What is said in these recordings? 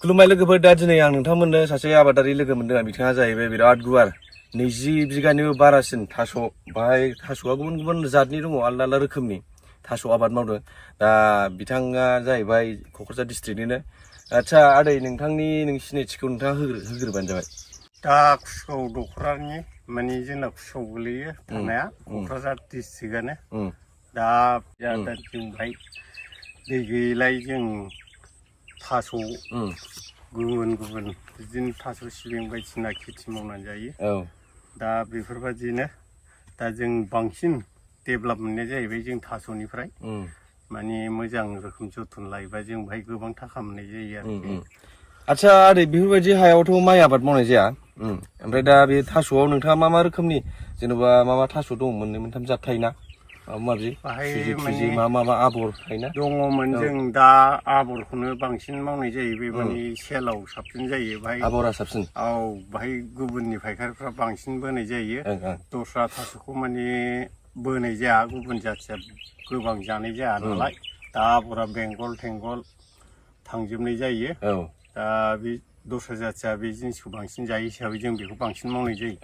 खुलुमबाय लोगोफोर दा दिनै आं नोंथांमोननो सासे आबादारि लोगो मोनदों बिथाङा जाहैबाय बिराद गुवार 20 बिगानिबो बारासिन थास' बाहाय थास'आ गुबुन गुबुन जातनि दङ आलदा आलदा रोखोमनि थास' आबाद मावदों दा बिथाङा जाहैबाय क'क्राझार डिस्ट्रिक्टनिनो आच्छा आदै नोंथांनि सिनायथिखौ नोंथाङा होग्रोबानो जाबाय दा खुसौ दखरानि माने जोंना खुसौ गोलैयो थानाया क'क्राझार डिस्ट्रिक्टआनो दा जोंहाय दै गैयैलाय जों थास' गुबुन गुबुन बिदिनो थास' सिबिं बायदिसिना खेथि मावनानै जायो दा बेफोरबायदिनो दा जों बांसिन डेभेलप मोननाय जाहैबाय जों थास'निफ्राय माने मोजां रोखोम जोथोन लायोबा जों बाहाय गोबां थाखा मोननाय जायो आरोखि आच्छा आदै बेफोरबायदि हायावथ' माइ आबाद मावनाय जाया ओमफ्राय दा बे थास'आव नोंथाङा मा रोखोमनि जेनेबा मा थास' दं मोननै मोनथाम जात थायोना माबायदि बाहाय मा आबर थायोना दङमोन जों दा आबरखौनो बांसिन मावनाय जायो बे माने सेलाव साबसिन जायो बाहाय आबरा साबसिन औ बाहाय गुबुननि फायखारिफ्रा बांसिन बोनाय जायो दस्रा थास'खौ माने बोनाय जाया गुबुन जाथिया गोबां जानाय जाया नालाय दा आबरा बेंगल थेंगल थांजोबनाय जायो दा बे दस्रा जाथिया बे जिनिसखौ बांसिन जायो हिसाबै जों बेखौ बांसिन मावनाय जायो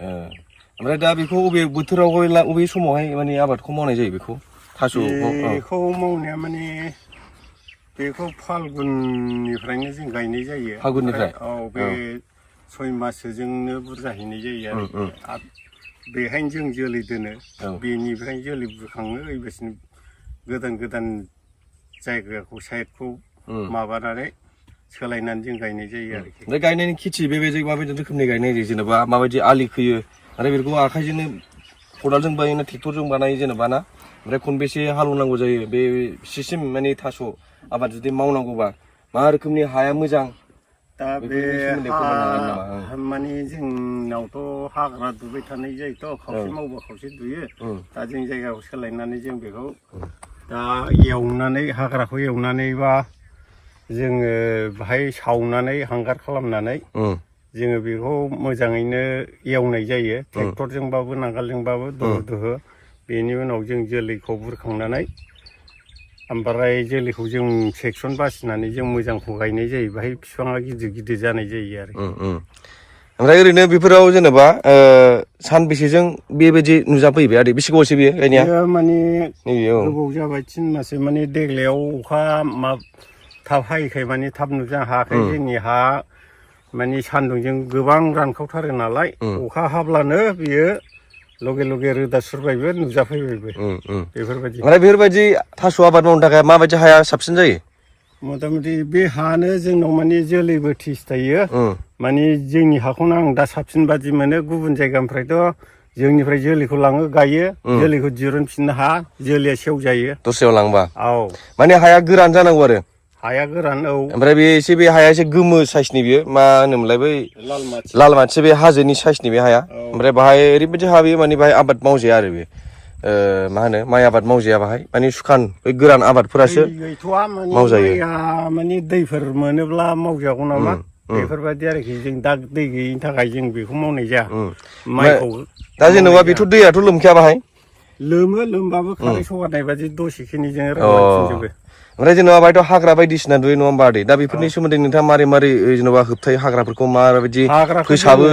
ओमफ्राय दा बेखौ अबे बोथोरावहाय अबे समावहाय माने आबादखौ मावनाय जायो बेखौ बेखौ मावनाया माने बेखौ फाल्गुननिफ्रायनो जों गायनाय जायो फाल्गुननिफ्राय औ बे 6 माससोजोंनो बुरजाहैनाय जायो आरो बेहायनो जों जोलै दोनो बेनिफ्राय जोलै बुरखाङो ओइबासिनो गोदान गोदान जायगाखौ साइडखौ माबानानै सोलायनानै जों गायनाय जायो आरोखि ओमफ्राय गायनायनि खेथि बेबायदि माबायदि रोखोमनि गायनाय जायो जेनेबा माबायदि आलि खोयो आरो बेखौ आखाइजोंनो खदालजों बायो ना ट्रेक्टरजों बानायो जेनेबा ना ओमफ्राय खनबेसे हालौनांगौ जायो बे सिस्टेम माने थास' आबाद जुदि मावनांगौबा मा रोखोमनि हाया मोजां दा बे माने जोंनावथ' हाग्रा दुबाय थानाय जायोथ' खावसे मावबा खावसे दुयो दा जों जायगाखौ सोलायनानै जों बेखौ दा एवनानै हाग्राखौ एवनानै बा जोङो बाहाय सावनानै हांगार खालामनानै जोङो बेखौ मोजाङैनो एवनाय जायो ट्रेक्टरजोंबाबो नांगोलजोंबाबो दुहु दुहु बेनि उनाव जों जोलैखौ बुरखांनानै ओमफ्राय जोलैखौ जों सेक्सन बासिनानै जों मोजांखौ गायनाय जायो बाहाय बिफाङा गिदिर गिदिर जानाय जायो आरो ओमफ्राय ओरैनो बेफोराव जेनेबा सानबेसेजों बेबायदि नुजाफैबाय आरो बेसे गोबावसो बेयो गायनाया माने गोबाव जाबाय 3 माससो माने देग्लायाव अखा थाब हायैखाय माने थाब नुजा हायाखै जोंनि हा माने सान्दुंजों गोबां रानखावथारो नालाय अखा हाब्लानो बियो लगे लगे रोदा सुरबायबो नुजाफैबायबो बेफोरबायदि ओमफ्राय बेफोरबायदि थास' आबाद मावनो थाखाय माबायदि हाया साबसिन जायो मथा मथि बे हानो जोंनाव माने जोलैबो थिस थायो माने जोंनि हाखौनो आं दा साबसिन बादि मोनो गुबुन जायगानिफ्रायथ' जोंनिफ्राय जोलैखौ लाङो गायो जोलैखौ दिरुनफिननो हा जोलैया सेवजायो दस्रायाव लांबा औ माने हाया गोरान जानांगौ आरो हाया गोरान औ ओमफ्राय बे हाया एसे गोमो साइसनि बियो मा होनोमोनलाय बै लाल माथि बे हाजोनि साइसनि बे हाया ओमफ्राय बाहाय ओरैबायदि हा बेयो माने बाहाय आबाद मावजाया आरो बे मा होनो माइ आबाद मावजाया बाहाय माने सुखान बै गोरान आबादफोरासो मावजायो माने दैफोर मोनोब्ला मावजागौ नामा बेफोरबायदि आरोखि जों दा दै गैयिनि थाखाय जों बेखौ मावनाय जाया माइखौ दा जेनेबा बेथ' दैयाथ' लोमखाया बाहाय लोमबाबो खारै सगारनाय बादि दसेखिनिजों रोगाफिनजोबो ओमफ्राय जेनेबा बाहायथ' हाग्रा बायदिसिना दुयो नङा होमबा आदै दा बेफोरनि सोमोन्दै नोंथाङा मारै जेनेबा होबथायो हाग्राफोरखौ माबायदि फोसाबो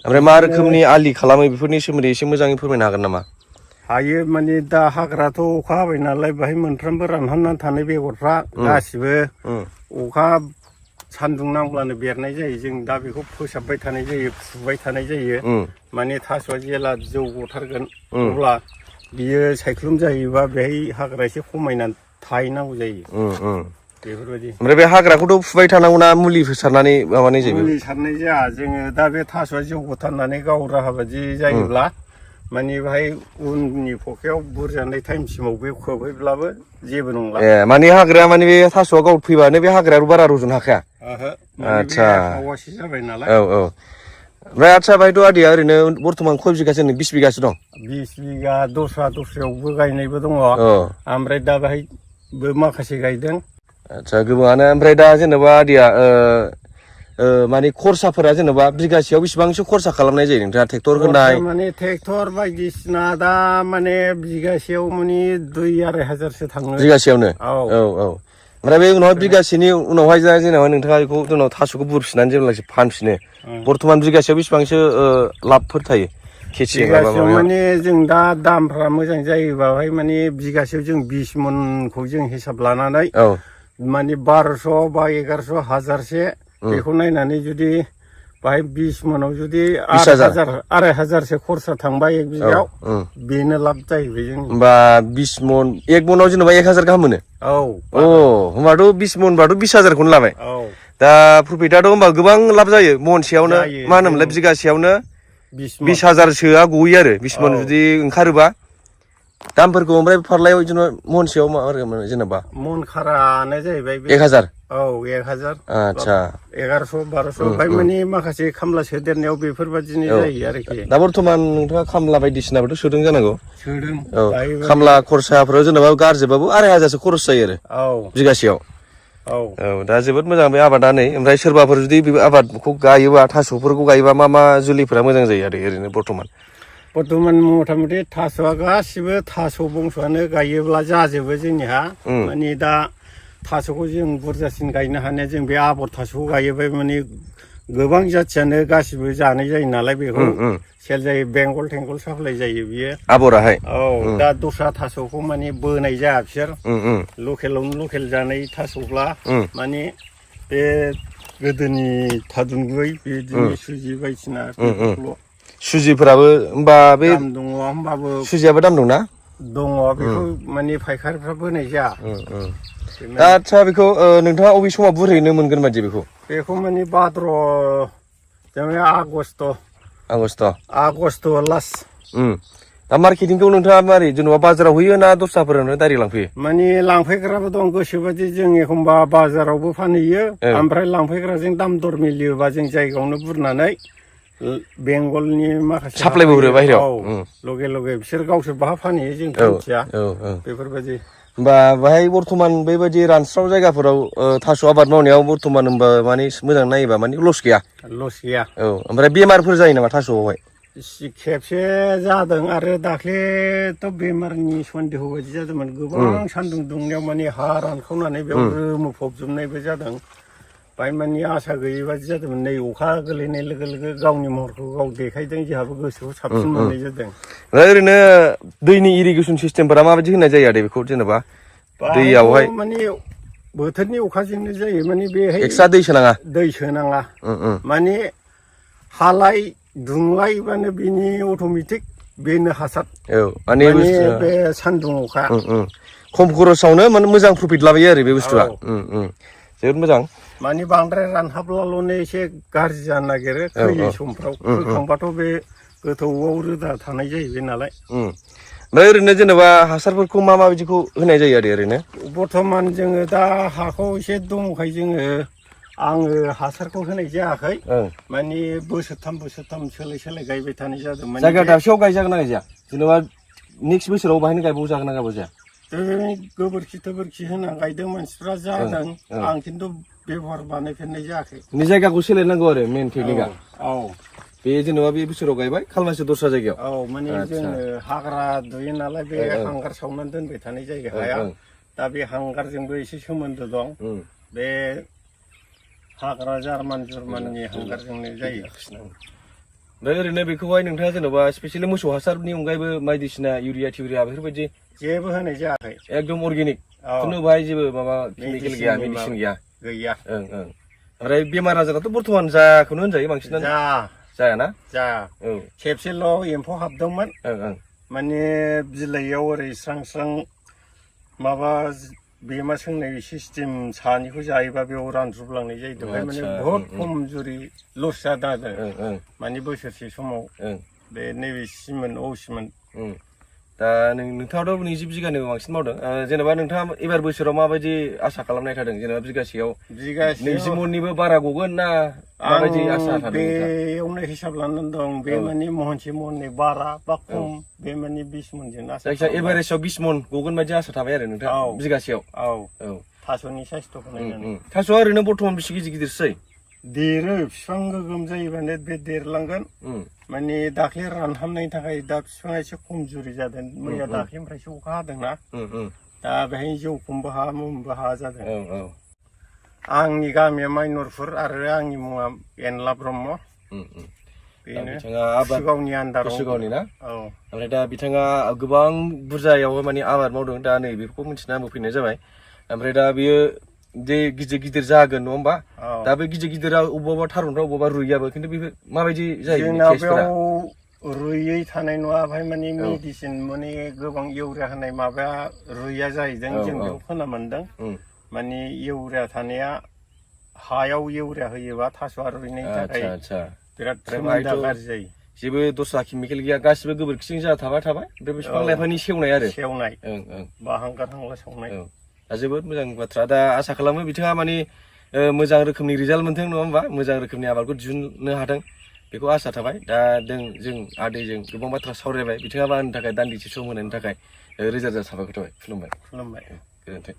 ओमफ्राय मा रोखोमनि आलि खालामो बेफोरनि सोमोन्दै एसे मोजाङै फोरमायनो हागोन नामा हायो माने दा हाग्राथ' अखा हाबाय नालाय बाहाय मोनफ्रोमबो रानहांनानै थानाय बेगरफ्रा गासिबो अखा सान्दुं नांब्लानो बेरनाय जायो जों दा बेखौ फोसाबबाय थानाय जायो फुबाय थानाय जायो माने थास'आ जेला जौगथारगोन अब्ला बियो सायख्लुम जायोबा बेहाय हाग्रा एसे खमायनानै थाहैनांगौ जायो बेफोरबायदि ओमफ्राय बे हाग्राखौथ' फुबाय थानांगौ ना मुलि सारनानै माबानाय जायो मुलि सारनाय जाया जोङो दा बे थास'आ जौगथारनानै गाव राहा बादि जायोब्ला माने बाहाय उननि फखायाव बुरजानाय टाइमसिमाव बे खोबहैब्लाबो जेबो नंला माने हाग्राया माने बे थास'आ गाव फैबानो बे हाग्राया बारा रज'नो हाखाया आच्छा हावासि जाबाय नालाय औ ओमफ्राय आच्छा बाहायथ' आदैया ओरैनो बर्थमान खय बिगासो 20 बिगासो दं 20 बिगा दस्रायावबो गायनायबो दङ ओमफ्राय दा बाहायबो माखासे गायदों आच्छा गोबाङानो ओमफ्राय दा जेनेबा आदैया माने खरसाफोरा जेनेबा बिगासेयाव बेसेबांसो खरसा खालामनाय जायो नोंथाङा ट्रेक्टर होनाय माने ट्रेक्टर बायदिसिना दा माने बिगासेयाव माने 2-2.5 हाजारसो थाङो बिगासेयावनो औ ओमफ्राय बे उनावहाय बिगासेनि उनावहाय जेनेबा नोंथाङा बेखौ उनाव थास'खौ बुरफिननानै जेब्लासो फानफिनो बर्थमान बिगासेयाव बेसेबांसो लाबफोर थायो खेथि बिगासेयाव माने जों दा दामफ्रा मोजां जायोबाहाय माने बिगासेयाव जों 20 मनखौ जों हिसाब लानानै माने 1200 बा 1100 हाजारसे बेखौ नायनानै जुदि बाहाय 20 मनाव जुदि 2500 खरसा थांबा एक बिगायाव बेनो लाब जाहैबाय जों होमबा 20 मन एक मनाव जेनेबा 1000 गाहाम मोनो होमबाथ' 20 मनबाथ' 20000खौनो लाबाय दा प्रफिटआथ' होमबा गोबां लाब जायो महनसेयावनो मा होनोमोनलाय बिगासेयावनो 20000सोआ गयो आरो 20 मन जुदि ओंखारोबा दामफोरखौ ओमफ्राय फारलायाव बिदिनो महनसेयाव मा रोखोम जेनेबा मन खारानो जाहैबाय 1000 1000 आच्छा 1100 1200 ओमफ्राय माने माखासे खामला सोदेरनायाव बेफोरबादिनो जायो आरोखि दा बर्थमान नोंथाङा खामला बायदिसिनाबोथ' सोदों जानांगौ सोदों खामला खरसाफोराव जेनेबा गारजोबाबो 2500 खरस जायो आरो बिगासेयाव दा जोबोद मोजां बे आबादा नै ओमफ्राय सोरबाफोर जुदि बे आबादखौ गायोबा थास'फोरखौ गायोबा मा जोलैफोरा मोजां जायो आरो ओरैनो बर्थमान मथा मथि थास'आ गासिबो थास' बंस'आनो गायोब्ला जाजोबो जोंनिहा माने दा थास'खौ जों बुरजासिन गायनो हानाया जों बे आबर थास'खौ गायोबा माने गोबां जाथियानो गासिबो जानाय जायो नालाय बेखौ सेल जायो बेंगल थेंगल साप्लाय जायो बियो आबराहाय दा दस्रा थास'खौ माने बोनाय जाया बिसोर लकेलावनो लकेल जानाय थास'ब्ला माने बे गोदोनि थादुनगुबै बिदिनो सुजि बायदिसिना बेफोरखौल' सुजिफोराबो होमबा बे दाम दङ होमबाबो सुजियाबो दाम दंना दङ बेखौ माने फायखारिफ्रा बोनाय जाया दा आच्छा बेखौ नोंथाङा अबे समाव बुरहैनो मोनगोन बायदि बेखौ माने भाद्र जेनेबा आगष्ट लास्ट दा मार्केटिंखौ नोंथाङा मारै जेनेबा बाजाराव होयो ना दस्राफोरानो डाइरेक्ट लांफैयो माने लांफैग्राबो दं गोसोबादि जों एखमबा बाजारावबो फानहैयो ओमफ्राय लांफैग्राजों दाम दर मिलियोबा जों जायगायावनो बुरनानै बेंगलनि माखासे साप्लायबो हरो बाहेरायाव लगे बिसोर गावसोर बाहा फानहैयो जों मिथिया बेफोरबायदि होमबा बाहाय बर्थमान बेबायदि रानस्राव जायगाफोराव थास' आबाद मावनायाव बर्थमान होमबा माने मोजां नायोबा माने लस गैया ओमफ्राय बेमारफोर जायो नामा थास'आवहाय खेबसे जादों आरो दाख्लैथ' बेमारनि सन्देह बायदि जादोंमोन गोबां सान्दुं दुंनायाव माने हा रानखावनानै बेयाव रोमोफबजोबनायबो जादों बाय माने आसा गैयि बादि जादोंमोन नै अखा गोलैनाय लोगो लोगो गावनि महरखौ गाव देखायदों जोंहाबो गोसोखौ साबसिन मोननाय जादों ओरैनो दैनि इरिगेसन सिस्टेमफोरा माबायदि होनाय जायो आरो बेखौ जेनेबा दैयावहाय माने बोथोरनि अखाजोंनो जायो माने बेहाय एक्सट्रा दै सोनाङा माने हालाय दुंलायबानो बिनि अट'मेटिक बेनो हासार माने बे सान्दुं अखा खम खरसावनो माने मोजां प्रफिट लाबोयो आरो बे बुस्थुआ जोबोद मोजां माने बांद्राय रानहाबलाल'नो एसे गाज्रि जानो नागिरो खैयै समफ्राव खोखांबाथ' बे गोथौआव रोदा थानाय जाहैबाय नालाय ओमफ्राय ओरैनो जेनेबा हासारफोरखौ मा बिदिखौ होनाय जायो आरो ओरैनो बर्थमान जोङो दा हाखौ एसे दङखाय आङो हासारखौ होनाय जायाखै माने बोसोरथाम सोलाय गायबाय थानाय जादों जायगा दाबसेयाव गायजागोन ना गायजाया जेनेबा नेक्स्ट बोसोराव बाहायनो गायबाव जागोन ना गायबाव जाया गोबोरखि होना गायदों मानसिफ्रा जादों आं खिन्थु बेबहार बानायफेरनाय जायाखै जायगाखौ सोलायनांगौ आरो मेन टेकनिकआ बे जेनेबा बे बोसोराव गायबाय खालमासि दस्रा जायगायाव माने जोङो हाग्रा दुयो नालाय बे हांगार सावनानै दोनबाय थानाय जायगा हाया दा बे हांगारजोंबो एसे सोमोन्दो दं बे हाग्रा जुरमाननि हांगारजोंनो जायो ओमफ्राय ओरैनो बेखौहाय नोंथाङा जेनेबा स्पेसियेलि मोसौ हासारनि अनगायैबो बायदिसिना इउरिया थिउरिया बेफोरबायदि जेबो होनाय जायाखै एकदम अर्गेनिक खुनु बाहाय जेबो माबा केमिकेल गैया मेडिसिन गैया ओमफ्राय बेमार आजाराथ' बर्थमान जायाखौनो होनजायो बांसिनानो जायाना खेबसेल' एम्फौ हाबदोंमोन माने बिलाइयाव ओरै स्रां माबा बेमा सोंनाय सिस्टेम सानिखौ जायोबा बेयाव रानज्रबलांनाय जायो माने बहुद खमजुरि लस जादों आरो माने बोसोरसे समाव बे नैबे सिमोन दा नोंथाङाथ' 20 बिगानिबो बांसिन मावदों जेनेबा नोंथाङा एबार बोसोराव माबायदि आसा खालामनाय थादों जेनेबा बिगासेयाव 20 मननिबो बारा गगोन ना माबायदि आसा थादों बेयावनो हिसाब लानानै दं बे माने महनसे महननै बारा बा खम बे माने 20 मनजों जायखिया एभारेजआव 20 मन गगोन बायदि आसा थाबाय आरो नोंथाङा बिगासेयाव थास'नि साइसखौ नायनानै थास'आ ओरैनो बर्थमान बेसे गिदिरसै देरो बिफां गोगोम जायोबानो बे देरलांगोन माने दाख्लै रानहाबनायनि थाखाय दा बिफाङा एसे खमजुरि जादों मैया दाख्लैनिफ्रायसो अखा हादोंना दा बेहाय जौखुमबो हा मुमबो हा जादों। औ औ आंनि गामिया माइनरफुर आरो आंनि मुङा एनला ब्रह्म। बेनो कुसुगावनि आन्दाराव। कुसुगावनि ना? औ। ओमफ्राय दा बिथाङा गोबां बुरजायाव माने आबाद मावदों दा नै बेफोरखौ मिथिना आंबो फैनाय जाबाय। ओमफ्राय दा बियो जे गिदिर गिदिर जागोन नङा होमबा? दा बे गिदिर गिदिरा अबेबा थारुनफ्रा अबेबा रुइयाबो खिन्थु बेफोर माबायदि जायो? जोंना बेयाव रुइयै थानाय नङा ओमफ्राय माने मेडिसिन माने गोबां इउरिया होनाय माबाया रुइया जाहैदों जों बेखौ खोना मोनदों। माने इउरिया थानाया हायाव इउरिया होयोबा थास'आ रुइनायनि थाखाय बिराद सोमोन्दोआ गाज्रि जायो। जेबो दस्रा केमिकेल गैया गासिबो गोबोरखिजों जा थाबाय ओमफ्राय बिफां लाइफांनि सेवनाय आरो सेवनाय बा हांगार हांला सावनाय। दा जोबोद मोजां बाथ्रा। दा आसा खालामो बिथाङा माने मोजां रोखोमनि रिजाल्ट मोनथों नङा होमबा? मोजां रोखोमनि आबादखौ दिहुननो हाथों बेखौ आसा थाबाय। दा जों आदैजों गोबां बाथ्रा सावरायबाय। बिथाङाबो आंनि थाखाय दान्दिसे सम होनायनि थाखाय रोजा रोजा साबायखर थाबाय। खुलुमबाय। खुलुमबाय। गोजोन्थों।